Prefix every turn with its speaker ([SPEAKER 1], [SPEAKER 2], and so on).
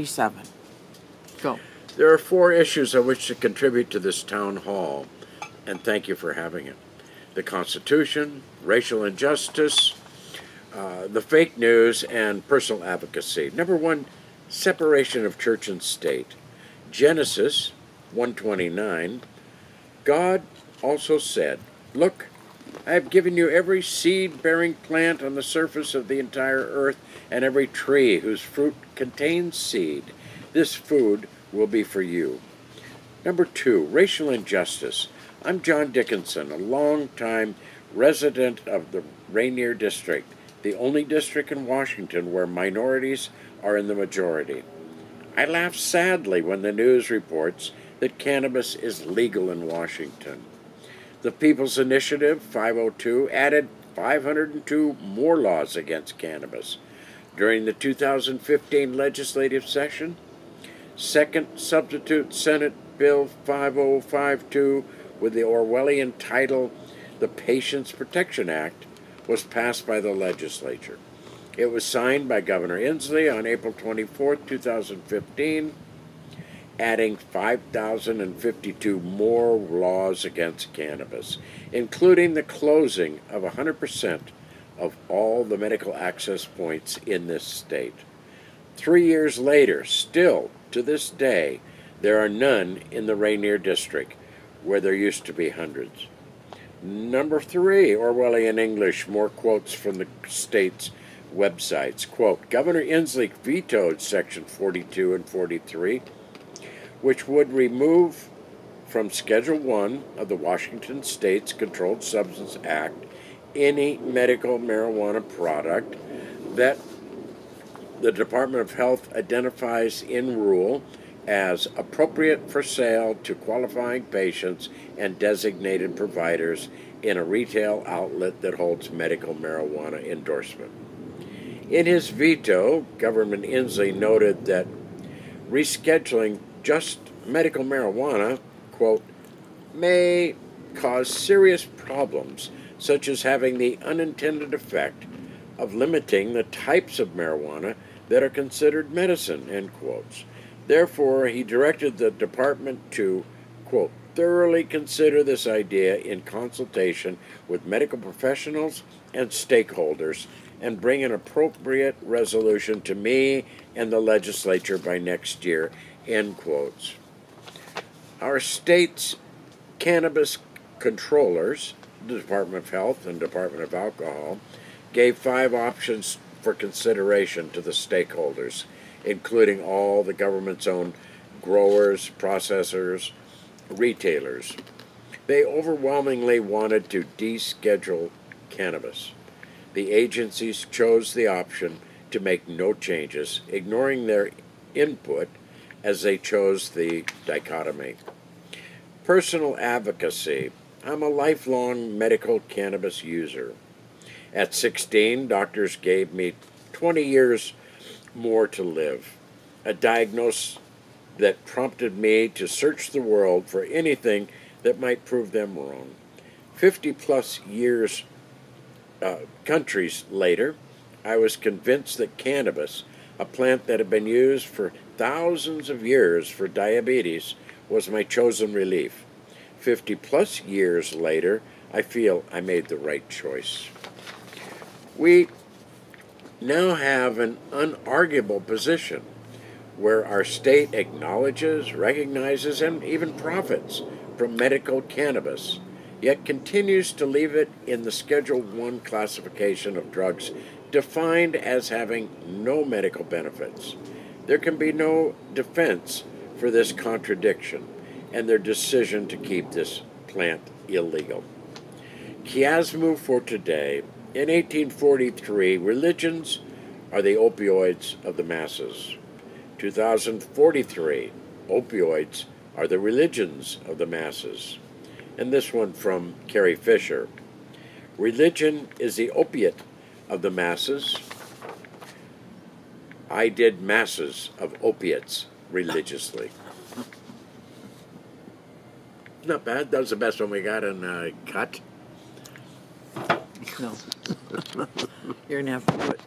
[SPEAKER 1] 37. Go.
[SPEAKER 2] There are 4 issues I wish to contribute to this town hall, and thank you for having it. The Constitution, racial injustice, the fake news, and personal advocacy. Number 1, separation of church and state. Genesis 1:29, God also said, "Look, I have given you every seed-bearing plant on the surface of the entire earth, and every tree whose fruit contains seed. This food will be for you." Number 2, racial injustice. I'm John Dickinson, a long-time resident of the Rainier District, the only district in Washington where minorities are in the majority. I laugh sadly when the news reports that cannabis is legal in Washington. The People's Initiative 502 added 502 more laws against cannabis. During the 2015 legislative session, Second Substitute Senate Bill 5052 with the Orwellian title, the Patients Protection Act, was passed by the legislature. It was signed by Governor Inslee on April 24, 2015, adding 5,052 more laws against cannabis, including the closing of 100% of all the medical access points in this state. 3 years later, still to this day, there are none in the Rainier District, where there used to be hundreds. Number 3, Orwellian English, more quotes from the state's websites. Quote, Governor Inslee vetoed Section 42 and 43, which would remove from Schedule 1 of the Washington State's Controlled Substance Act any medical marijuana product that the Department of Health identifies in rule as appropriate for sale to qualifying patients and designated providers in a retail outlet that holds medical marijuana endorsement. In his veto, Governor Inslee noted that rescheduling just medical marijuana, quote, may cause serious problems, such as having the unintended effect of limiting the types of marijuana that are considered medicine, end quotes. Therefore, he directed the department to, quote, thoroughly consider this idea in consultation with medical professionals and stakeholders and bring an appropriate resolution to me and the legislature by next year, end quotes. Our state's cannabis controllers, the Department of Health and Department of Alcohol, gave 5 options for consideration to the stakeholders, including all the government's own growers, processors, retailers. They overwhelmingly wanted to deschedule cannabis. The agencies chose the option to make no changes, ignoring their input as they chose the dichotomy. Personal advocacy. I'm a lifelong medical cannabis user. At 16, doctors gave me 20 years more to live, a diagnosis that prompted me to search the world for anything that might prove them wrong. 50-plus years, countries later, I was convinced that cannabis, a plant that had been used for thousands of years for diabetes, was my chosen relief. 50-plus years later, I feel I made the right choice. We now have an unarguable position where our state acknowledges, recognizes, and even profits from medical cannabis, yet continues to leave it in the Schedule 1 classification of drugs defined as having no medical benefits. There can be no defense for this contradiction and their decision to keep this plant illegal. Chiasmus for today. In 1843, religions are the opioids of the masses. 2043, opioids are the religions of the masses. And this one from Carrie Fisher. Religion is the opiate of the masses. I did masses of opiates religiously. Not bad. That was the best one we got in cut.
[SPEAKER 1] No. You're going to have to put